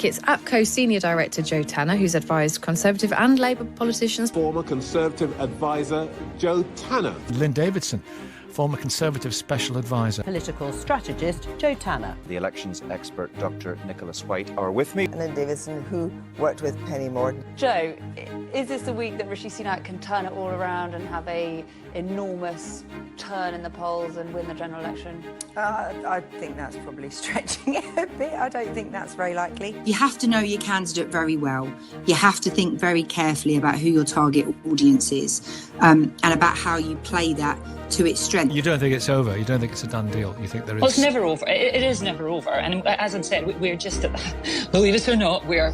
week, it's APCO Senior Director Joe Tanner, who's advised Conservative and Labour politicians. Former Conservative advisor Joe Tanner. Lynn Davidson, former Conservative Special Advisor. Political strategist Joe Tanner. The elections expert Dr Nicholas White are with me. Lynn Davidson, who worked with Penny Mordaunt. Joe, is this the week that Rishi Sunak can turn it all around and have a enormous turn in the polls and win the general election? I think that's probably stretching it a bit. I don't think that's very likely. You have to know your candidate very well. You have to think very carefully about who your target audience is, and about how you play that to its strength. You don't think it's over? You don't think it's a done deal? You think there is? Well, it's never over. It is never over. And as I've said, we're just at the, believe it or not, we're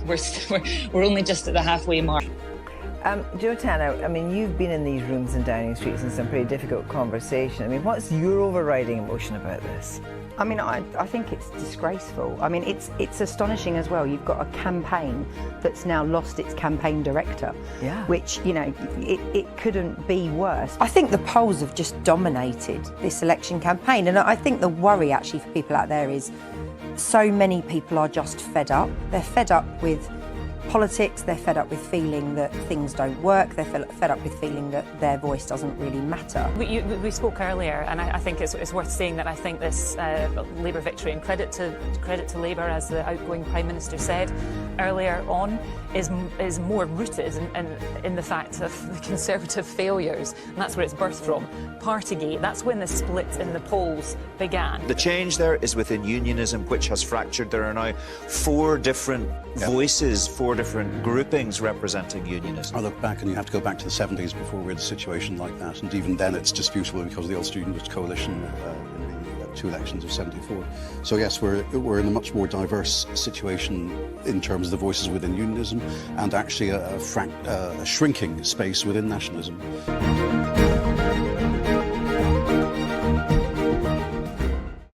only just at the halfway mark. Joe Tanner, I mean, you've been in these rooms in Downing Street in some pretty difficult conversation. I mean, what's your overriding emotion about this? I mean, I think it's disgraceful. I mean, it's astonishing as well. You've got a campaign that's now lost its campaign director, which, you know, it couldn't be worse. I think the polls have just dominated this election campaign, and I think the worry actually for people out there is so many people are just fed up. They're fed up with politics, they're fed up with feeling that things don't work, they're fed up with feeling that their voice doesn't really matter. We spoke earlier, and I think it's worth saying that I think this Labour victory, and credit to Labour, as the outgoing Prime Minister said earlier on, is more rooted in the fact of the Conservative failures, and that's where it's birthed from. Partygate, that's when the split in the polls began. The change there is within unionism, which has fractured. There are now four different voices, four different groupings representing unionism. I look back, and you have to go back to the 70s before we had a situation like that, and even then it's disputable because of the Ulster Unionist Coalition in the two elections of 74. So yes, we're in a much more diverse situation in terms of the voices within unionism, and actually a shrinking space within nationalism.